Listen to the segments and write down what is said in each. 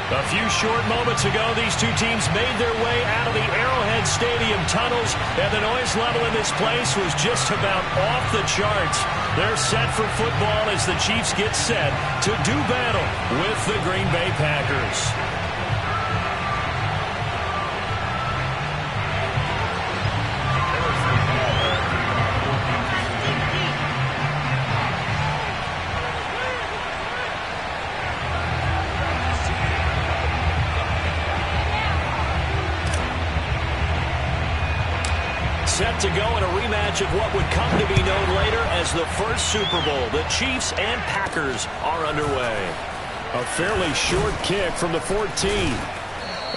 A few short moments ago, these two teams made their way out of the Arrowhead Stadium tunnels, and the noise level in this place was just about off the charts. They're set for football as the Chiefs get set to do battle with the Green Bay Packers. Set to go in a rematch of what would come to be known later as the first Super Bowl. The Chiefs and Packers are underway. A fairly short kick from the 14.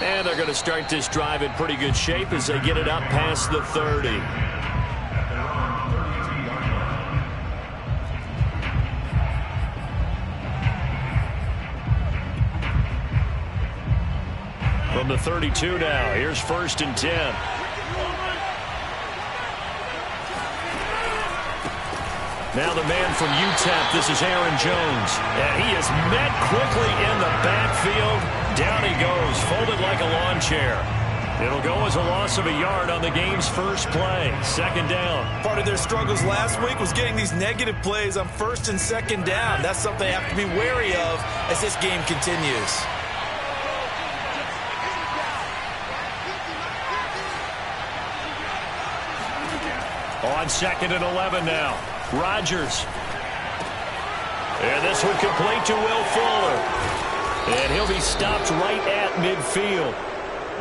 And they're going to start this drive in pretty good shape as they get it up past the 30. From the 32 now, here's 1st and 10. Now the man from UTEP, this is Aaron Jones. And he is met quickly in the backfield. Down he goes, folded like a lawn chair. It'll go as a loss of a yard on the game's first play. 2nd down. Part of their struggles last week was getting these negative plays on 1st and 2nd down. That's something they have to be wary of as this game continues. On 2nd and 11 now. Rodgers. And this one complete to Will Fuller. And he'll be stopped right at midfield.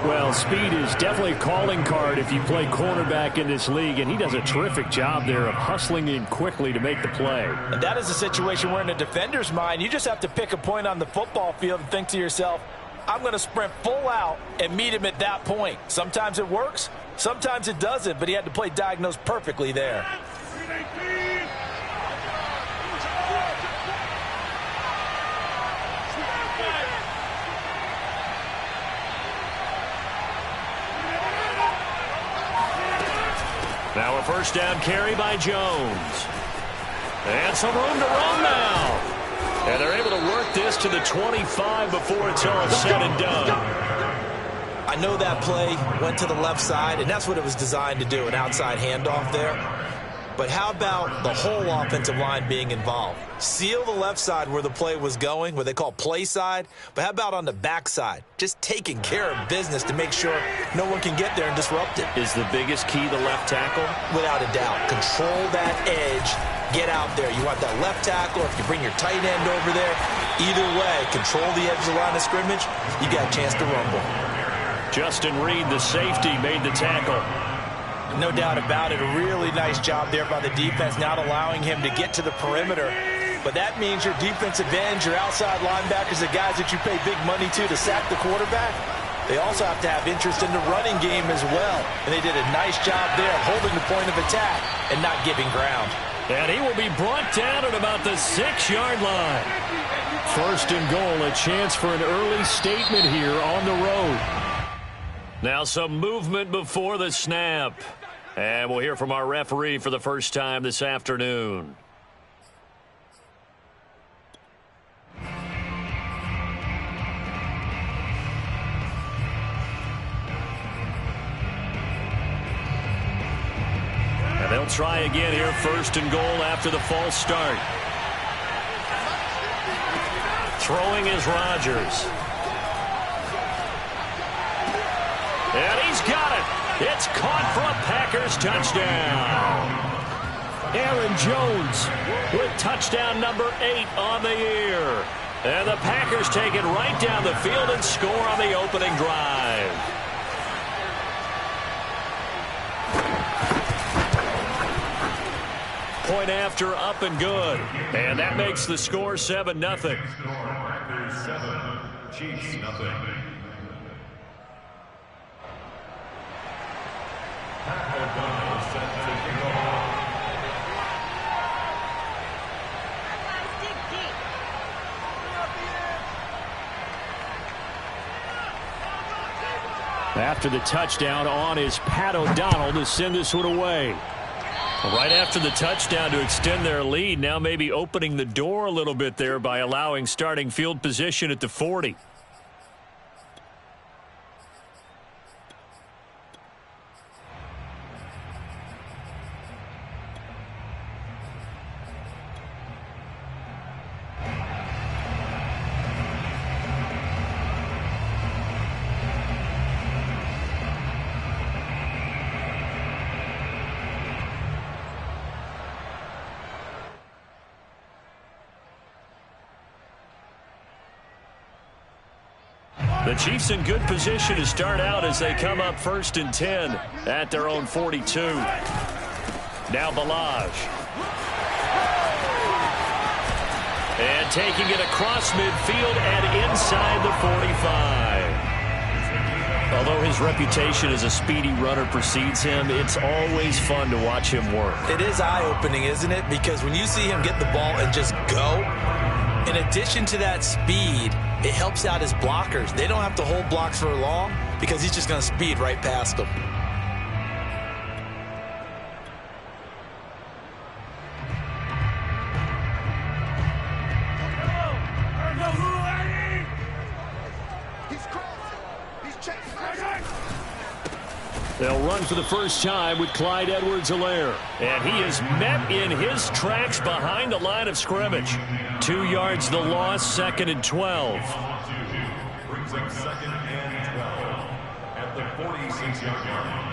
Well, speed is definitely a calling card if you play cornerback in this league, and he does a terrific job there of hustling in quickly to make the play. And that is a situation where in a defender's mind, you just have to pick a point on the football field and think to yourself, I'm going to sprint full out and meet him at that point. Sometimes it works, sometimes it doesn't, but he had to play diagnosed perfectly there. Now a 1st down carry by Jones. And some room to run now. And they're able to work this to the 25 before it's all said and done. I know that play went to the left side, and that's what it was designed to do, an outside handoff there. But how about the whole offensive line being involved? Seal the left side where the play was going, what they call play side. But how about on the back side? Just taking care of business to make sure no one can get there and disrupt it. Is the biggest key the left tackle? Without a doubt. Control that edge. Get out there. You want that left tackle. If you bring your tight end over there, either way, control the edge of the line of scrimmage, you got a chance to rumble. Justin Reed, the safety, made the tackle. No doubt about it. A really nice job there by the defense, not allowing him to get to the perimeter. But that means your defensive ends, your outside linebackers, the guys that you pay big money to sack the quarterback, they also have to have interest in the running game as well. And they did a nice job there holding the point of attack and not giving ground. And he will be brought down at about the 6-yard line. 1st and goal, a chance for an early statement here on the road. Now some movement before the snap. And we'll hear from our referee for the first time this afternoon. And they'll try again here, 1st and goal after the false start. Throwing is Rodgers. And he's got it. It's caught for a Packers touchdown. Aaron Jones with touchdown number 8 on the year. And the Packers take it right down the field and score on the opening drive. Point after, up and good. And that makes the score 7-0. Packers 7, Chiefs 0. After the touchdown, on is Pat O'Donnell to send this one away. Right after the touchdown to extend their lead, now maybe opening the door a little bit there by allowing starting field position at the 40. The Chiefs in good position to start out as they come up 1st and 10 at their own 42. Now Balaj. And taking it across midfield and inside the 45. Although his reputation as a speedy runner precedes him, it's always fun to watch him work. It is eye-opening, isn't it? Because when you see him get the ball and just go, in addition to that speed, it helps out his blockers. They don't have to hold blocks for long because he's just going to speed right past them. They'll run for the first time with Clyde Edwards-Helaire. And he is met in his tracks behind the line of scrimmage. 2 yards the loss, 2nd and 12. Brings up 2nd and 12 at the 46-yard line.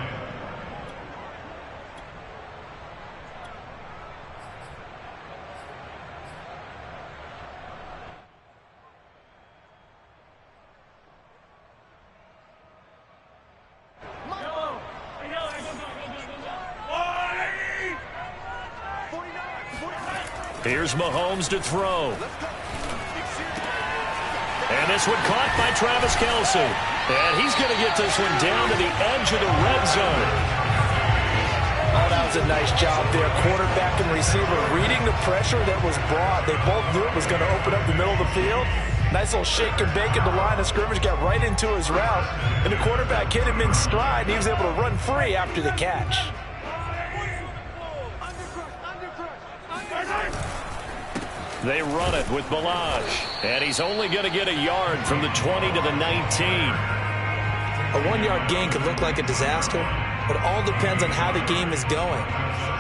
Here's Mahomes to throw. And this one caught by Travis Kelce. And he's going to get this one down to the edge of the red zone. Oh, that was a nice job there. Quarterback and receiver reading the pressure that was brought. They both knew it was going to open up the middle of the field. Nice little shake and bake at the line of scrimmage. Got right into his route. And the quarterback hit him in stride. And he was able to run free after the catch. They run it with Balaj. And he's only going to get a yard from the 20 to the 19. A 1-yard gain could look like a disaster, but it all depends on how the game is going.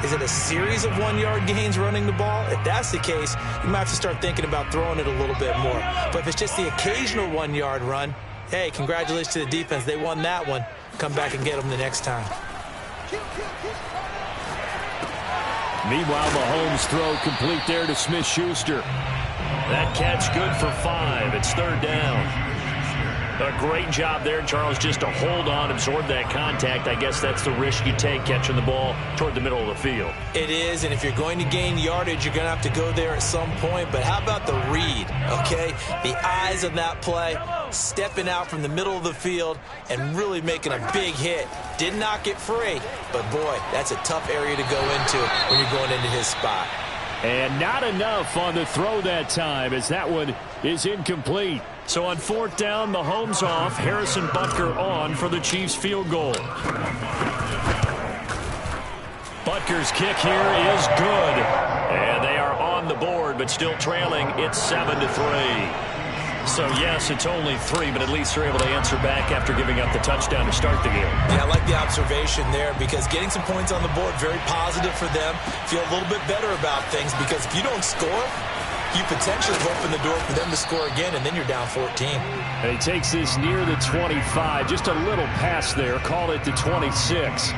Is it a series of 1-yard gains running the ball? If that's the case, you might have to start thinking about throwing it a little bit more. But if it's just the occasional 1-yard run, hey, congratulations to the defense. They won that one. Come back and get them the next time. Meanwhile, Mahomes' throw complete there to Smith-Schuster. That catch good for 5. It's 3rd down. A great job there, Charles, just to hold on, absorb that contact. I guess that's the risk you take catching the ball toward the middle of the field. It is, and if you're going to gain yardage, you're going to have to go there at some point. But how about the read, okay? The eyes of that play, stepping out from the middle of the field and really making a big hit. Did not get free, but boy, that's a tough area to go into when you're going into his spot. And not enough on the throw that time as that one is incomplete. So on 4th down, Mahomes off, Harrison Butker on for the Chiefs field goal. Butker's kick here is good. And they are on the board, but still trailing. It's 7-3. So, yes, it's only 3, but at least they're able to answer back after giving up the touchdown to start the game. Yeah, I like the observation there because getting some points on the board, very positive for them. Feel a little bit better about things because if you don't score, you potentially open the door for them to score again, and then you're down 14. And he takes this near the 25. Just a little pass there. Call it the 26.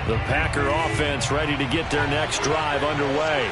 The Packer offense ready to get their next drive underway.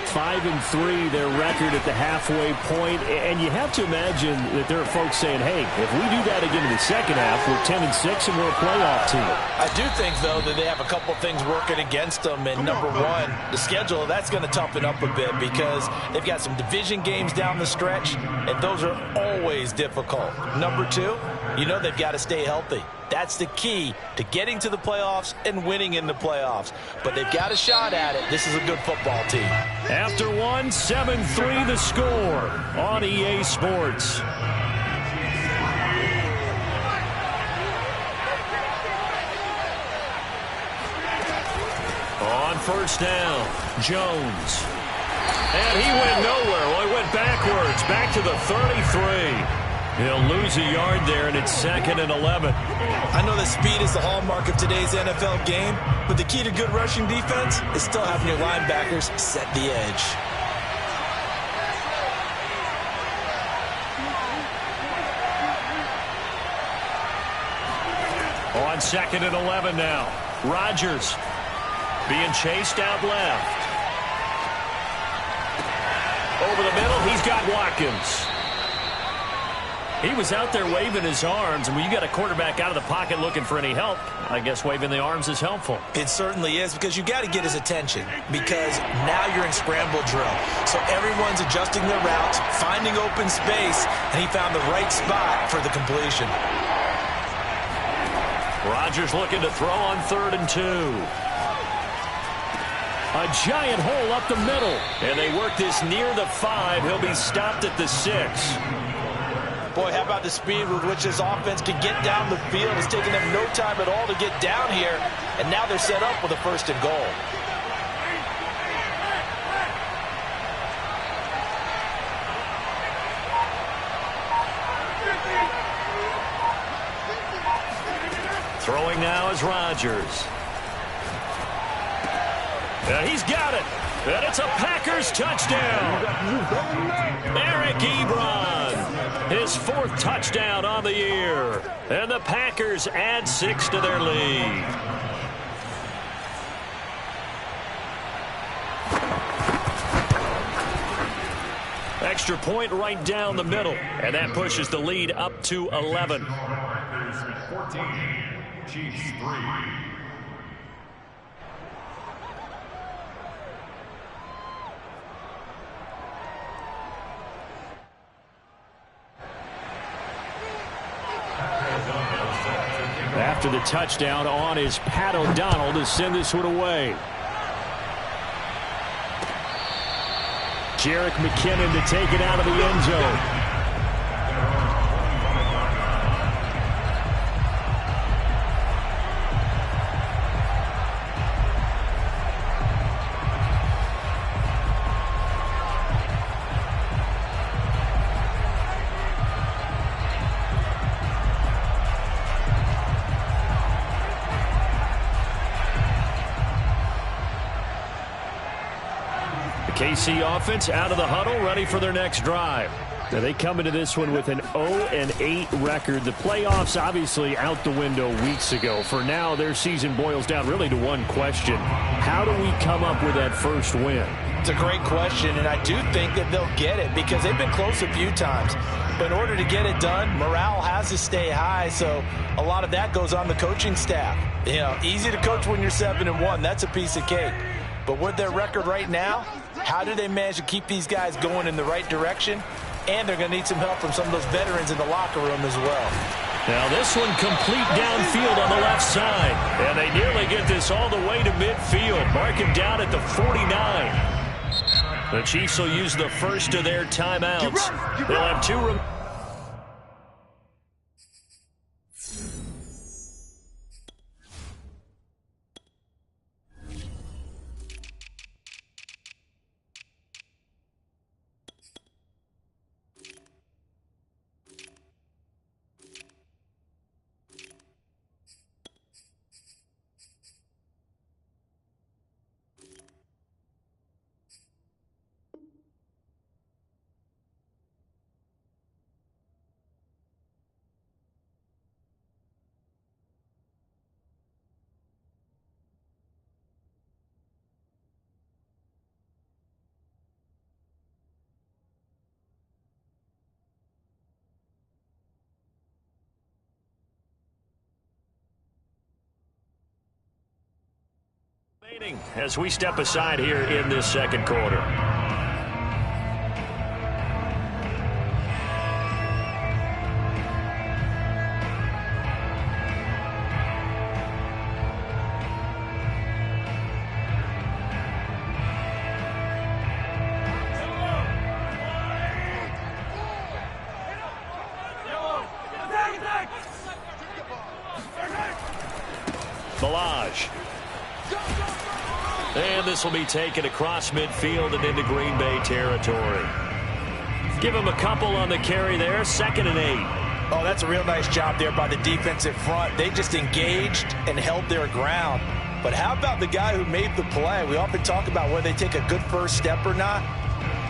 5-3 their record at the halfway point, and you have to imagine that there are folks saying, hey, if we do that again in the second half, we're 10-6 and we're a playoff team. I do think, though, that they have a couple things working against them, and number one, the schedule, that's going to toughen up a bit because they've got some division games down the stretch, and those are always difficult. Number two, you know they've got to stay healthy. That's the key to getting to the playoffs and winning in the playoffs. But they've got a shot at it. This is a good football team. After one, 7-3 the score on EA Sports. On 1st down, Jones. And he went nowhere. Well, he went backwards, back to the 33. He'll lose a yard there, and it's 2nd and 11. I know that speed is the hallmark of today's NFL game, but the key to good rushing defense is still having your linebackers set the edge. On 2nd and 11 now, Rodgers. Being chased out left. Over the middle, he's got Watkins. He was out there waving his arms, and when you got a quarterback out of the pocket looking for any help, I guess waving the arms is helpful. It certainly is, because you got to get his attention, because now you're in scramble drill. So everyone's adjusting their routes, finding open space, and he found the right spot for the completion. Rodgers looking to throw on 3rd and 2. A giant hole up the middle. And they work this near the 5. He'll be stopped at the 6. Boy, how about the speed with which this offense can get down the field? It's taken them no time at all to get down here. And now they're set up with a 1st and goal. Throwing now is Rodgers. He's got it. And it's a Packers touchdown. Eric Ebron, his 4th touchdown on the year. And the Packers add 6 to their lead. Extra point right down the middle. And that pushes the lead up to 11. Packers 14, Chiefs 3. After the touchdown on is Pat O'Donnell to send this one away. Jerick McKinnon to take it out of the end zone. KC offense out of the huddle, ready for their next drive. Now they come into this one with an 0-8 record. The playoffs obviously out the window weeks ago. For now, their season boils down really to one question. How do we come up with that first win? It's a great question, and I do think that they'll get it because they've been close a few times. But in order to get it done, morale has to stay high, so a lot of that goes on the coaching staff. You know, easy to coach when you're 7-1. That's a piece of cake. But with their record right now, how do they manage to keep these guys going in the right direction? And they're going to need some help from some of those veterans in the locker room as well. Now this one complete downfield on the left side. And they nearly get this all the way to midfield. Mark him down at the 49. The Chiefs will use the first of their timeouts. They'll have 2 as we step aside here in this second quarter. Balaj. And this will be taken across midfield and into Green Bay territory. Give him a couple on the carry there. 2nd and 8. Oh, that's a real nice job there by the defensive front. They just engaged and held their ground. But how about the guy who made the play? We often talk about whether they take a good first step or not.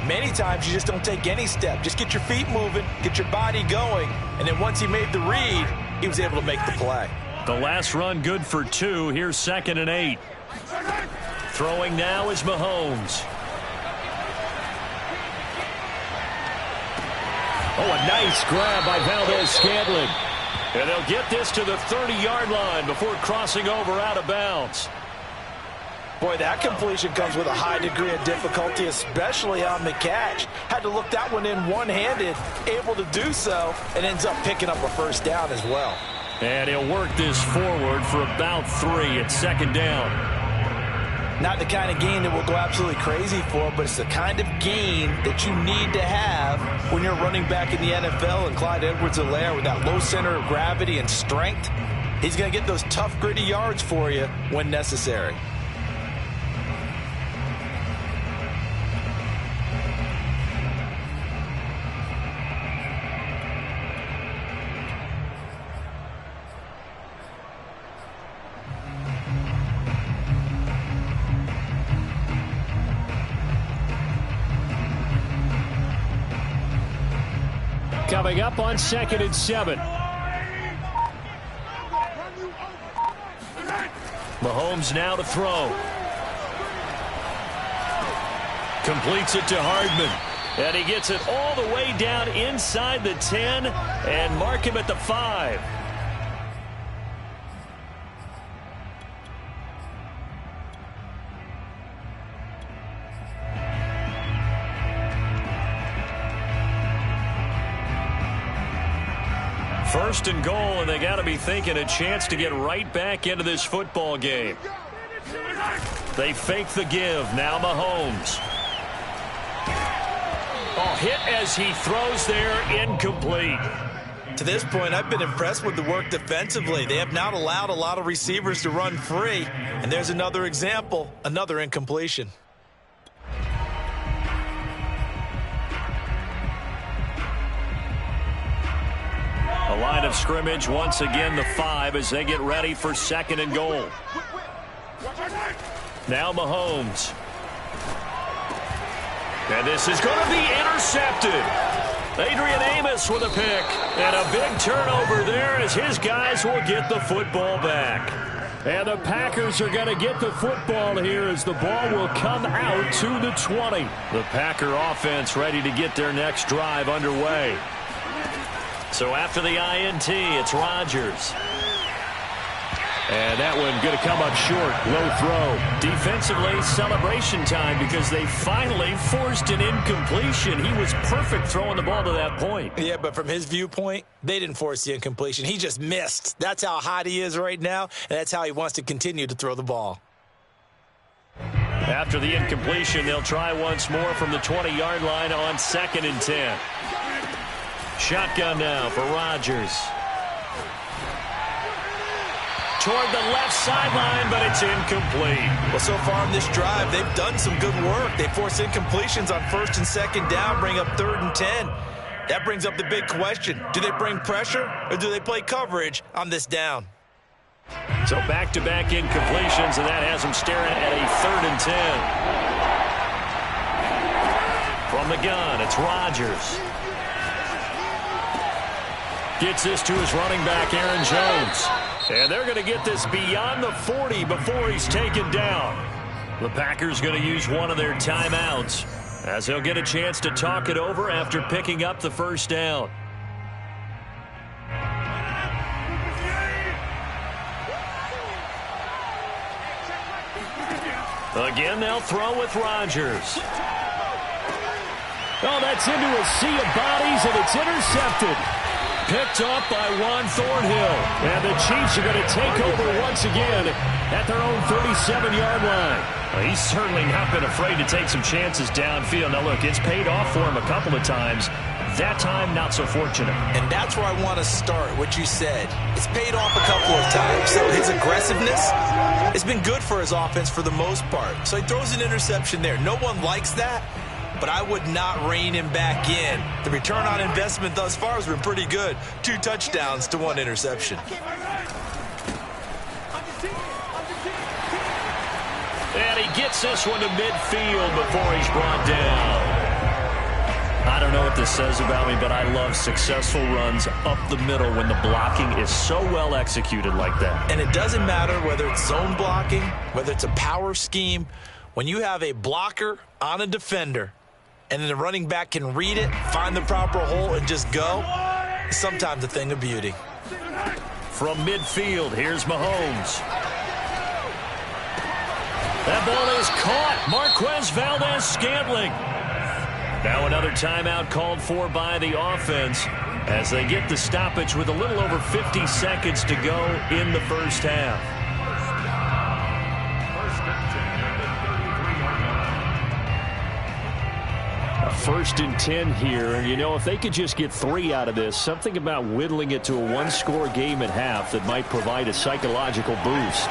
Many times you just don't take any step. Just get your feet moving, get your body going, and then once he made the read, he was able to make the play. The last run good for 2. Here's 2nd and 8. Throwing now is Mahomes. Oh, a nice grab by Valdez-Scantling. And they'll get this to the 30-yard line before crossing over out of bounds. Boy, that completion comes with a high degree of difficulty, especially on the catch. Had to look that one in one-handed, able to do so, and ends up picking up a first down as well. And he'll work this forward for about 3 at second down. Not the kind of gain that we'll go absolutely crazy for, but it's the kind of gain that you need to have when you're running back in the NFL. And Clyde Edwards-Helaire, with that low center of gravity and strength, he's going to get those tough, gritty yards for you when necessary. Coming up on 2nd and 7. Mahomes now to throw. Completes it to Hardman. And he gets it all the way down inside the 10 and mark him at the 5. First and goal, and they got to be thinking a chance to get right back into this football game. They fake the give. Now Mahomes. Oh, hit as he throws there, incomplete. To this point, I've been impressed with the work defensively. They have not allowed a lot of receivers to run free. And there's another example, another incompletion. A line of scrimmage, once again the 5 as they get ready for 2nd and goal. Now Mahomes. And this is going to be intercepted. Adrian Amos with a pick. And a big turnover there as his guys will get the football back. And the Packers are going to get the football here as the ball will come out to the 20. The Packer offense ready to get their next drive underway. So after the INT, it's Rodgers. And that one going to come up short. Low throw. Defensively, celebration time because they finally forced an incompletion. He was perfect throwing the ball to that point. Yeah, but from his viewpoint, they didn't force the incompletion. He just missed. That's how hot he is right now, and that's how he wants to continue to throw the ball. After the incompletion, they'll try once more from the 20-yard line on 2nd and 10. Shotgun now for Rodgers. Toward the left sideline, but it's incomplete. Well, so far in this drive, they've done some good work. They force incompletions on 1st and 2nd down, bring up 3rd and 10. That brings up the big question. Do they bring pressure or do they play coverage on this down? So back-to-back incompletions, and that has them staring at a 3rd and 10. From the gun, it's Rodgers. Gets this to his running back, Aaron Jones. And they're going to get this beyond the 40 before he's taken down. The Packers going to use one of their timeouts as they'll get a chance to talk it over after picking up the first down. Again, they'll throw with Rodgers. Oh, that's into a sea of bodies, and it's intercepted. Picked off by Juan Thornhill. And the Chiefs are going to take over once again at their own 37-yard line. Well, he's certainly not been afraid to take some chances downfield. Now, look, it's paid off for him a couple of times. That time, not so fortunate. And that's where I want to start, what you said. It's paid off a couple of times. So his aggressiveness has been good for his offense for the most part. So he throws an interception there. No one likes that, but I would not rein him back in. The return on investment thus far has been pretty good. 2 touchdowns to 1 interception. And he gets this one to midfield before he's brought down. I don't know what this says about me, but I love successful runs up the middle when the blocking is so well executed like that. And it doesn't matter whether it's zone blocking, whether it's a power scheme, When you have a blocker on a defender and then the running back can read it, find the proper hole, and just go, it's sometimes a thing of beauty. From midfield, here's Mahomes. That ball is caught. Marquez Valdez-Scantling. Now another timeout called for by the offense as they get the stoppage with a little over 50 seconds to go in the first half. First and 10 here, and you know, if they could just get 3 out of this, something about whittling it to a one-score game at half that might provide a psychological boost.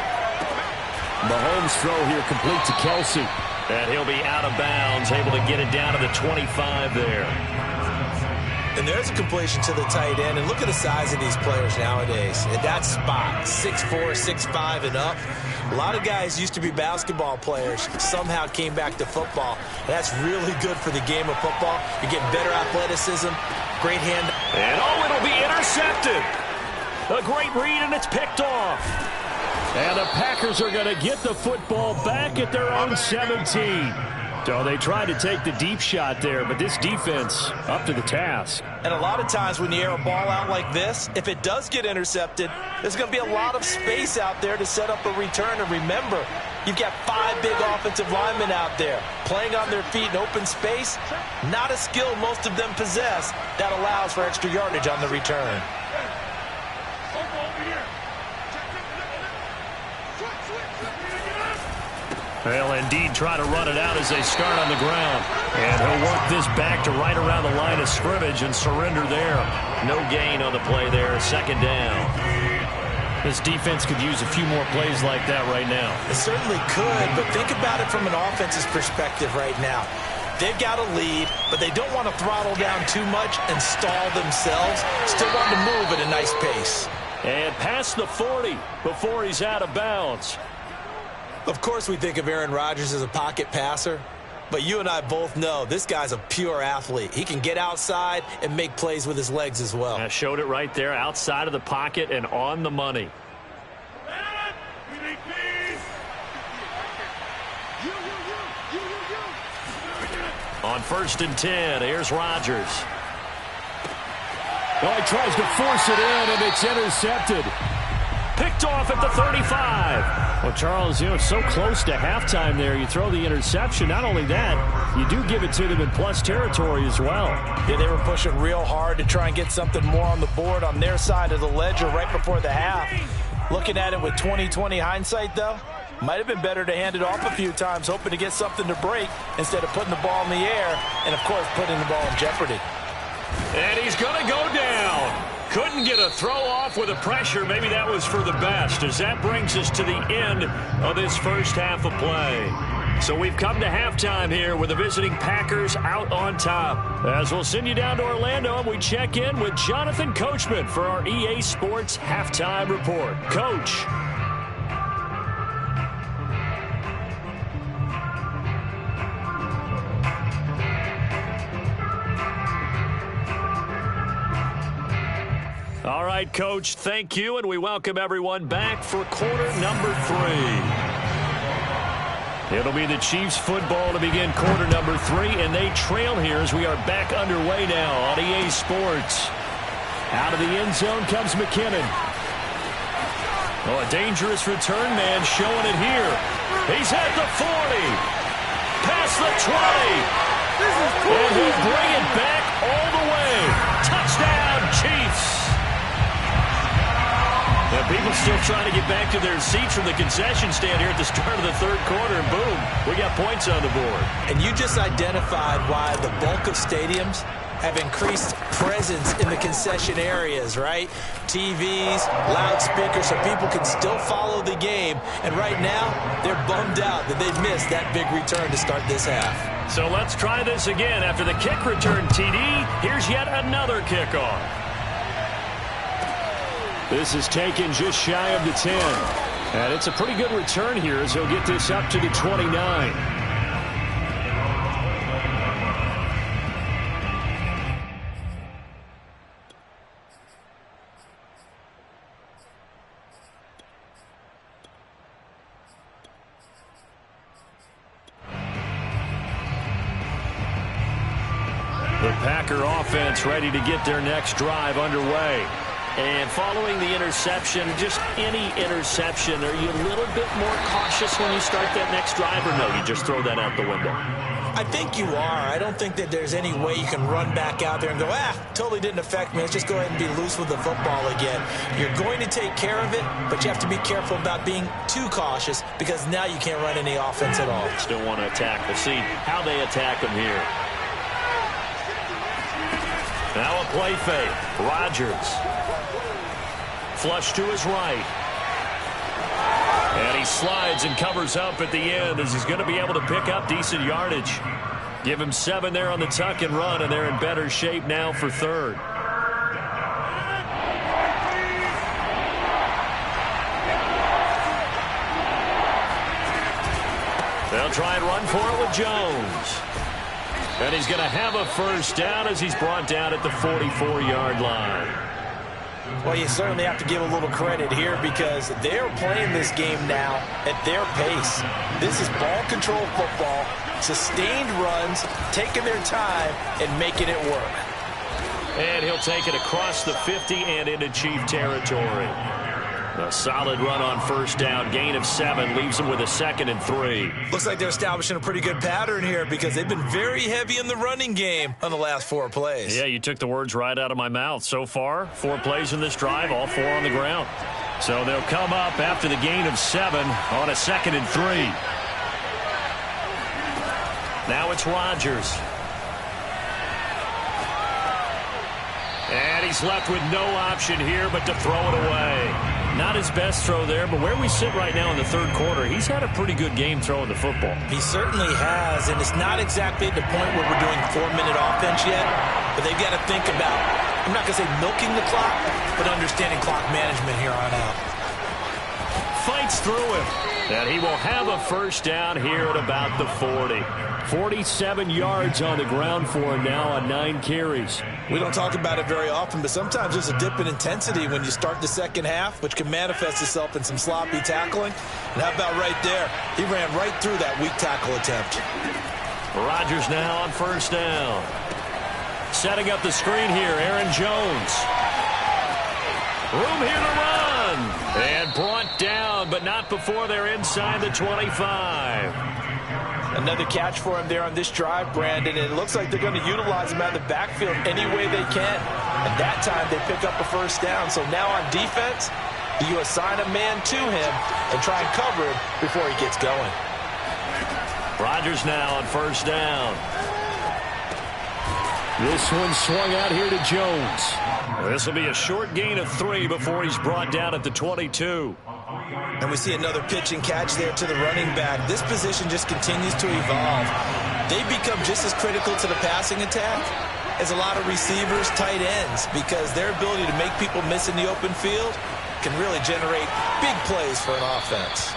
Mahomes throw here complete to Kelsey, and he'll be out of bounds, able to get it down to the 25 there. And there's a completion to the tight end, and look at the size of these players nowadays. At that spot, 6'4", 6'5", and up. A lot of guys used to be basketball players, somehow came back to football. That's really good for the game of football. You're getting better athleticism, great hand. And oh, it'll be intercepted. A great read, and it's picked off. And the Packers are going to get the football back at their own 17. So they tried to take the deep shot there, but this defense up to the task. And a lot of times when you air a ball out like this, if it does get intercepted, there's going to be a lot of space out there to set up a return. And remember, you've got 5 big offensive linemen out there playing on their feet in open space. Not a skill most of them possess that allows for extra yardage on the return. They'll indeed try to run it out as they start on the ground. And he'll work this back to right around the line of scrimmage and surrender there. No gain on the play there, second down. This defense could use a few more plays like that right now. It certainly could, but think about it from an offense's perspective right now. They've got a lead, but they don't want to throttle down too much and stall themselves. Still want to move at a nice pace. And past the 40 before he's out of bounds. Of course we think of Aaron Rodgers as a pocket passer, but you and I both know this guy's a pure athlete. He can get outside and make plays with his legs as well. I showed it right there, outside of the pocket and on the money. On first and 10, here's Rodgers. Oh, he tries to force it in, and it's intercepted. Picked off at the 35. Well, Charles, you know, so close to halftime there. You throw the interception. Not only that, you do give it to them in plus territory as well. Yeah, they were pushing real hard to try and get something more on the board on their side of the ledger right before the half. Looking at it with 20/20 hindsight, though, might have been better to hand it off a few times, hoping to get something to break instead of putting the ball in the air and, of course, putting the ball in jeopardy. And he's going to go down. Couldn't get a throw off with the pressure. Maybe that was for the best, as that brings us to the end of this first half of play. So we've come to halftime here with the visiting Packers out on top. As we'll send you down to Orlando, and we check in with Jonathan Coachman for our EA Sports Halftime Report. Coach. All right, Coach, thank you, and we welcome everyone back for quarter number 3. It'll be the Chiefs football to begin quarter number 3, and they trail here as we are back underway now on EA Sports. Out of the end zone comes McKinnon. Oh, a dangerous return man showing it here. He's at the 40, past the 20, and he'll bring it back all the way. Touchdown, Chiefs. And people still trying to get back to their seats from the concession stand here at the start of the third quarter, and boom, we got points on the board. And you just identified why the bulk of stadiums have increased presence in the concession areas, right? TVs, loudspeakers, so people can still follow the game. And right now, they're bummed out that they've missed that big return to start this half. So let's try this again. After the kick return, TD, here's yet another kickoff. This is taken just shy of the 10. And it's a pretty good return here as he'll get this up to the 29. Packer offense ready to get their next drive underway. And following the interception, just any interception, are you a little bit more cautious when you start that next drive, or no, you just throw that out the window? I think you are. I don't think that there's any way you can run back out there and go, totally didn't affect me. Let's just go ahead and be loose with the football again. You're going to take care of it, but you have to be careful about being too cautious because now you can't run any offense at all. Still want to attack. We'll see how they attack them here. Now a play fake. Rodgers. Flush to his right. And he slides and covers up at the end as he's going to be able to pick up decent yardage. Give him 7 there on the tuck and run, and they're in better shape now for third. They'll try and run for it with Jones. And he's going to have a first down as he's brought down at the 44-yard line. Well, you certainly have to give a little credit here because they're playing this game now at their pace. This is ball control football, sustained runs, taking their time and making it work. And he'll take it across the 50 and into Chief territory. A solid run on first down, gain of 7, leaves them with a 2nd and 3. Looks like they're establishing a pretty good pattern here because they've been very heavy in the running game on the last 4 plays. Yeah, you took the words right out of my mouth. So far, 4 plays in this drive, all 4 on the ground. So they'll come up after the gain of 7 on a 2nd and 3. Now it's Rodgers. And he's left with no option here but to throw it away. Not his best throw there, but where we sit right now in the third quarter, he's had a pretty good game throwing the football. He certainly has, and it's not exactly at the point where we're doing 4-minute offense yet, but they've got to think about, I'm not going to say milking the clock, but understanding clock management here on out. Fights through it, and he will have a first down here at about the 40. 47 yards on the ground for him now on 9 carries. We don't talk about it very often, but sometimes there's a dip in intensity when you start the second half, which can manifest itself in some sloppy tackling. And how about right there? He ran right through that weak tackle attempt. Rodgers now on first down. Setting up the screen here, Aaron Jones. Room here to run. And brought down, but not before they're inside the 25. Another catch for him there on this drive, Brandon. And it looks like they're going to utilize him out of the backfield any way they can. And that time they pick up a first down. So now on defense, do you assign a man to him and try and cover him before he gets going? Rodgers now on first down. This one swung out here to Jones. This will be a short gain of 3 before he's brought down at the 22. And we see another pitch and catch there to the running back. This position just continues to evolve. They become just as critical to the passing attack as a lot of receivers, tight ends, because their ability to make people miss in the open field can really generate big plays for an offense.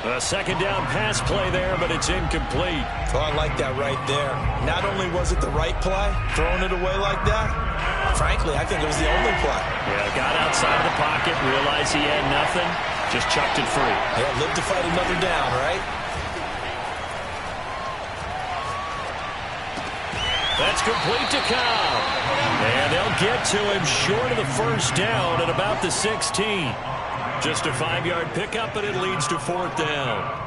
A second down pass play there, but it's incomplete. Oh, I like that right there. Not only was it the right play, throwing it away like that, frankly, I think it was the only play. Yeah, got outside of the pocket, realized he had nothing, just chucked it free. Yeah, live to fight another down, right? That's complete to Cobb. And they'll get to him short of the first down at about the 16. Just a 5-yard pickup, and it leads to 4th down.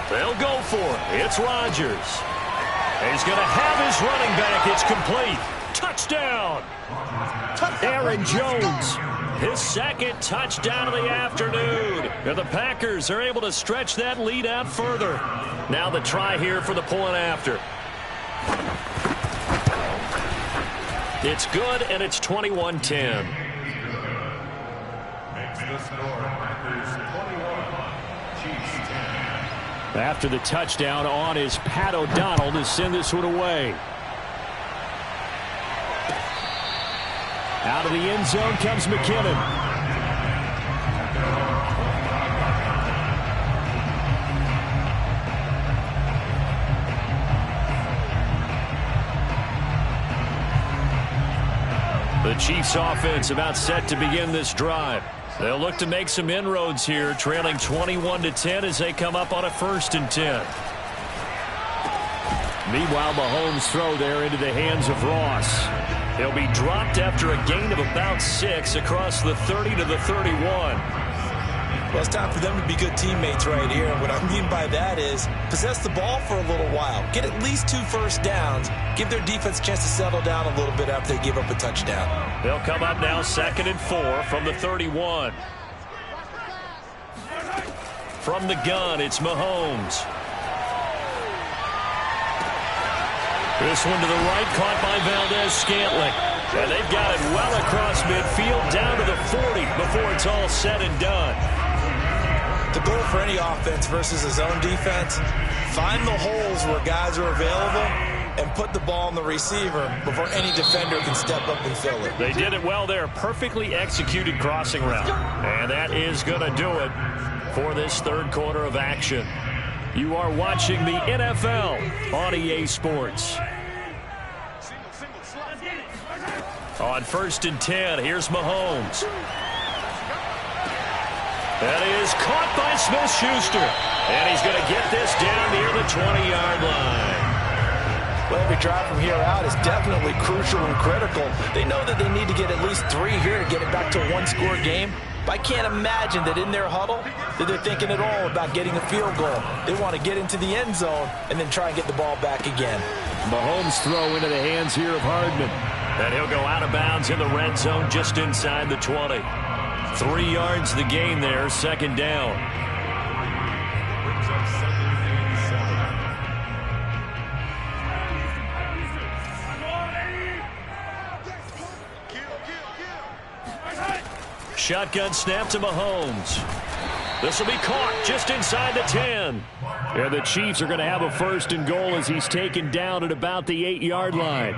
They'll go for it. It's Rodgers. And he's going to have his running back. It's complete. Touchdown. Aaron Jones. His 2nd touchdown of the afternoon. And the Packers are able to stretch that lead out further. Now the try here for the point after. It's good, and it's 21-10. Makes the score Packers 21, Chiefs 10. After the touchdown on is Pat O'Donnell to send this one away. Out of the end zone comes McKinnon. The Chiefs offense about set to begin this drive. They'll look to make some inroads here, trailing 21-10 as they come up on a 1st and 10. Meanwhile, Mahomes' throw there into the hands of Ross. He'll be dropped after a gain of about 6 across the 30 to the 31. Well, it's time for them to be good teammates right here. And what I mean by that is possess the ball for a little while. Get at least 2 first downs. Give their defense a chance to settle down a little bit after they give up a touchdown. They'll come up now 2nd and 4 from the 31. From the gun, it's Mahomes. This one to the right, caught by Valdez-Scantling. And they've got it well across midfield, down to the 40 before it's all said and done. The goal for any offense versus a zone defense, find the holes where guys are available and put the ball on the receiver before any defender can step up and fill it. They did it well there. Perfectly executed crossing route. And that is going to do it for this 3rd quarter of action. You are watching the NFL on EA Sports. On 1st and 10, here's Mahomes. That is caught by Smith-Schuster. And he's going to get this down near the 20-yard line. Well, every drive from here out is definitely crucial and critical. They know that they need to get at least 3 here to get it back to a 1-score game. But I can't imagine that in their huddle that they're thinking at all about getting a field goal. They want to get into the end zone and then try and get the ball back again. Mahomes' throw into the hands here of Hardman. And he'll go out of bounds in the red zone just inside the 20. 3 yards the gain there, 2nd down. Shotgun snap to Mahomes. This will be caught just inside the 10. And the Chiefs are going to have a 1st and goal as he's taken down at about the 8-yard line.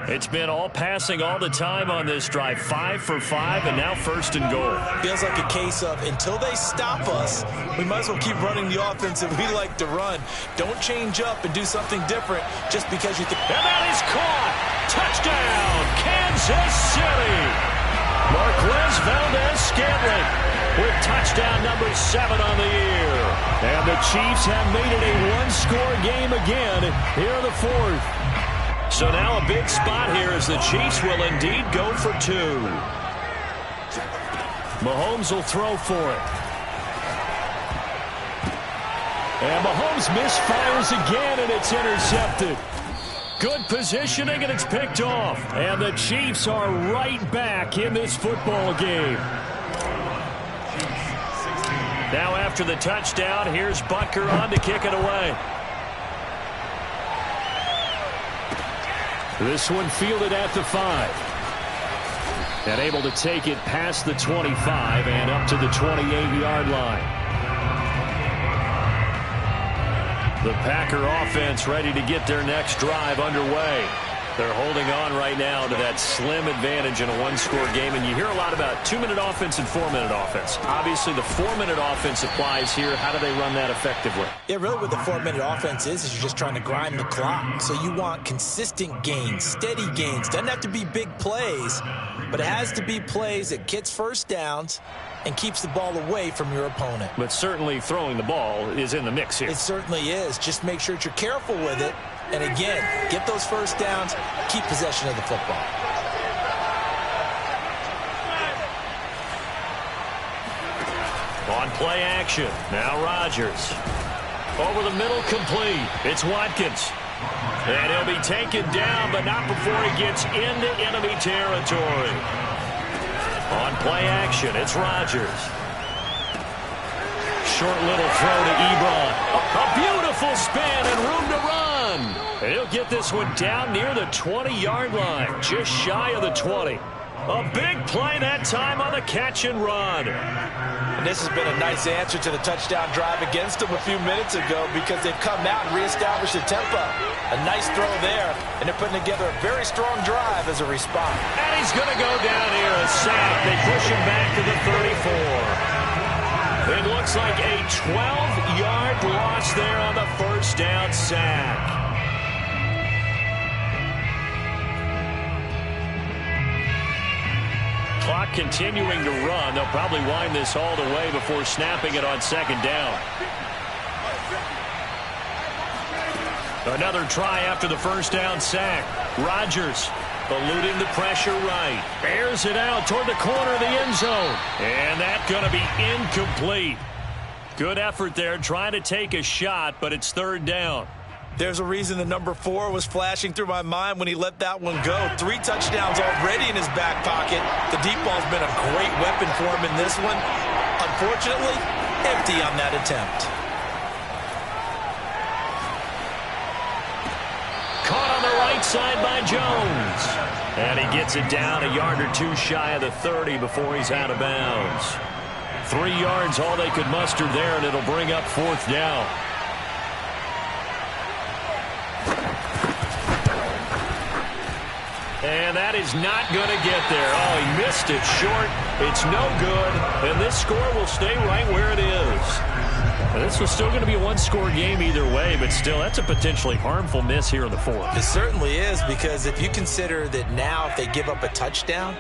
It's been all passing all the time on this drive. 5 for 5, and now 1st and goal. Feels like a case of until they stop us, we might as well keep running the offense that we like to run. Don't change up and do something different just because you think. And that is caught. Touchdown, Kansas City. Marquez Valdez-Scantling with touchdown number 7 on the year. And the Chiefs have made it a 1-score game again here in the 4th. So now a big spot here as the Chiefs will indeed go for 2. Mahomes will throw for it. And Mahomes misfires again, and it's intercepted. Good positioning, and it's picked off. And the Chiefs are right back in this football game. Now after the touchdown, here's Butker on to kick it away. This one fielded at the 5. And able to take it past the 25 and up to the 28-yard line. The Packer offense ready to get their next drive underway. They're holding on right now to that slim advantage in a 1-score game. And you hear a lot about 2-minute offense and 4-minute offense. Obviously, the 4-minute offense applies here. How do they run that effectively? Yeah, really what the 4-minute offense is you're just trying to grind the clock. So you want consistent gains, steady gains. Doesn't have to be big plays, but it has to be plays that gets first downs and keeps the ball away from your opponent. But certainly throwing the ball is in the mix here. It certainly is. Just make sure that you're careful with it. And again, get those first downs, keep possession of the football. On play action, now Rodgers. Over the middle, complete. It's Watkins. And he'll be taken down, but not before he gets into enemy territory. On play action, it's Rodgers. Short little throw to Ebron. A beautiful spin and room to run. And he'll get this one down near the 20-yard line, just shy of the 20. A big play that time on the catch and run. And this has been a nice answer to the touchdown drive against them a few minutes ago because they've come out and reestablished the tempo. A nice throw there, and they're putting together a very strong drive as a response. And he's going to go down here, a sack. They push him back to the 34. It looks like a 12-yard loss there on the first down sack. clock, continuing to run. They'll probably wind this all the way before snapping it on second down. Another try after the first down sack. Rodgers eluding the pressure right. Airs it out toward the corner of the end zone. And that's going to be incomplete. Good effort there trying to take a shot, but it's third down. There's a reason the number 4 was flashing through my mind when he let that one go. 3 touchdowns already in his back pocket. The deep ball's been a great weapon for him in this one. Unfortunately, empty on that attempt. Caught on the right side by Jones. And he gets it down a yard or two shy of the 30 before he's out of bounds. 3 yards, all they could muster there, and it'll bring up fourth down. And that is not going to get there. Oh, he missed it short. It's no good. And this score will stay right where it is. And this was still going to be a one-score game either way, but still, that's a potentially harmful miss here in the fourth. It certainly is, because if you consider that now if they give up a touchdown,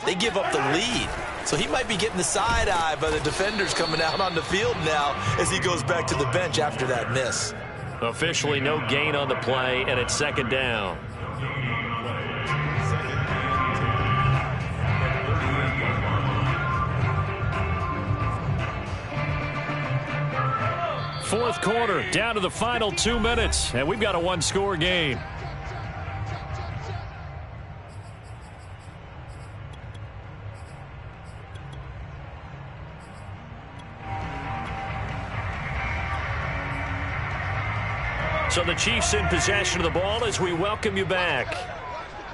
they give up the lead. So he might be getting the side eye by the defenders coming out on the field now as he goes back to the bench after that miss. Officially no gain on the play, and it's second down. Fourth quarter, down to the final 2 minutes, and we've got a one-score game. So the Chiefs in possession of the ball as we welcome you back.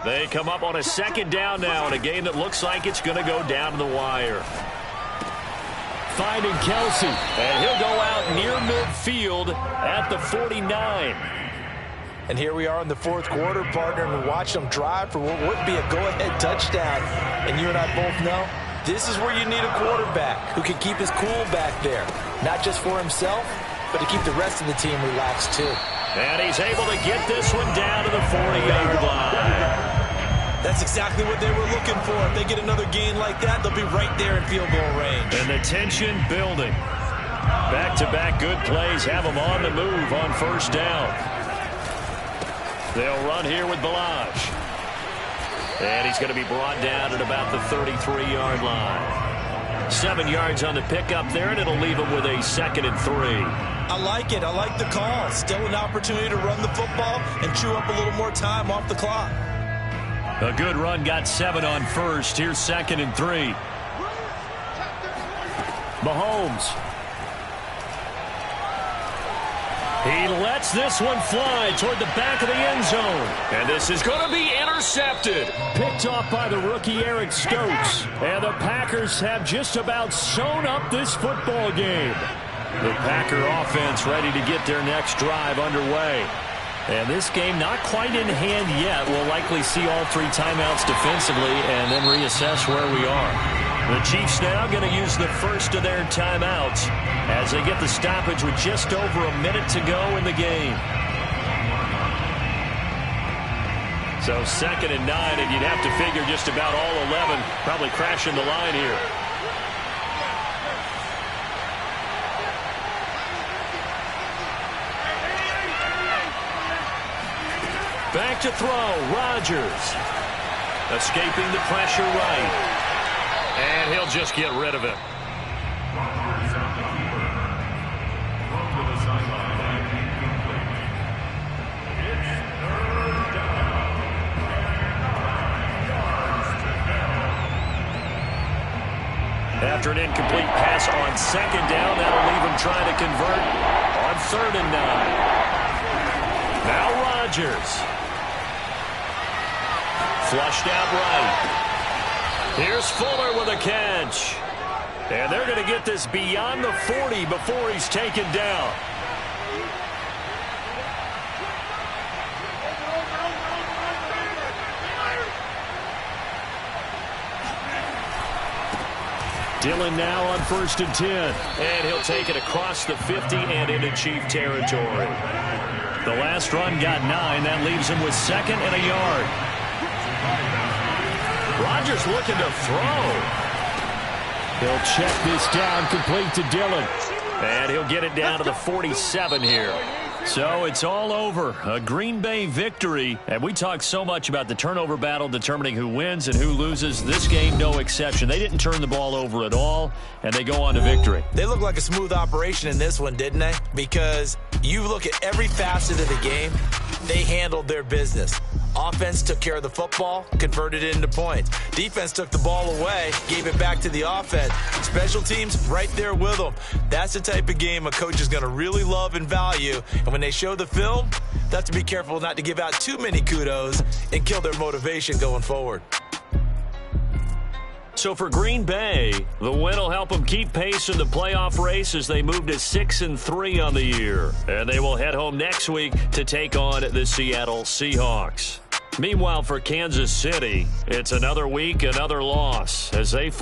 They come up on a second down now in a game that looks like it's going to go down to the wire. Finding Kelsey, and he'll go out near midfield at the 49. And here we are in the fourth quarter, partner, and we watch them drive for what would be a go-ahead touchdown. And you and I both know this is where you need a quarterback who can keep his cool back there, not just for himself, but to keep the rest of the team relaxed too. And he's able to get this one down to the 40-yard line. That's exactly what they were looking for. If they get another gain like that, they'll be right there in field goal range. And the tension building. Back-to-back good plays have them on the move on first down. They'll run here with Balaj. And he's going to be brought down at about the 33-yard line. 7 yards on the pickup there, and it'll leave him with a 2nd and 3. I like it. I like the call. Still an opportunity to run the football and chew up a little more time off the clock. A good run, got 7 on first. Here's 2nd and 3. Mahomes. He lets this one fly toward the back of the end zone. And this is going to be intercepted. Picked off by the rookie Eric Stokes. And the Packers have just about sewn up this football game. The Packer offense ready to get their next drive underway. And this game not quite in hand yet. We'll likely see all 3 timeouts defensively and then reassess where we are. The Chiefs now going to use the first of their timeouts as they get the stoppage with just over a minute to go in the game. So 2nd and 9, and you'd have to figure just about all 11 probably crashing the line here. Back to throw, Rodgers. Escaping the pressure right. And he'll just get rid of it. After an incomplete pass on 2nd down, that'll leave him trying to convert on 3rd and 9. Now Rodgers. Flushed out right. Here's Fuller with a catch. And they're going to get this beyond the 40 before he's taken down. Dillon now on 1st and 10. And he'll take it across the 50 and into Chief territory. The last run got 9. That leaves him with 2nd and a yard. Rodgers Rodgers looking to throw. He'll check this down, complete to Dillon. And he'll get it down to the 47 here. So it's all over. A Green Bay victory. And we talk so much about the turnover battle determining who wins and who loses. This game, no exception. They didn't turn the ball over at all, and they go on to victory. They look like a smooth operation in this one, didn't they? Because you look at every facet of the game, they handled their business. Offense took care of the football, converted it into points. Defense took the ball away, gave it back to the offense. Special teams, right there with them. That's the type of game a coach is going to really love and value. And when they show the film, they have to be careful not to give out too many kudos and kill their motivation going forward. So for Green Bay, the win will help them keep pace in the playoff race as they move to 6-3 on the year. And they will head home next week to take on the Seattle Seahawks. Meanwhile, for Kansas City, it's another week, another loss as they fall.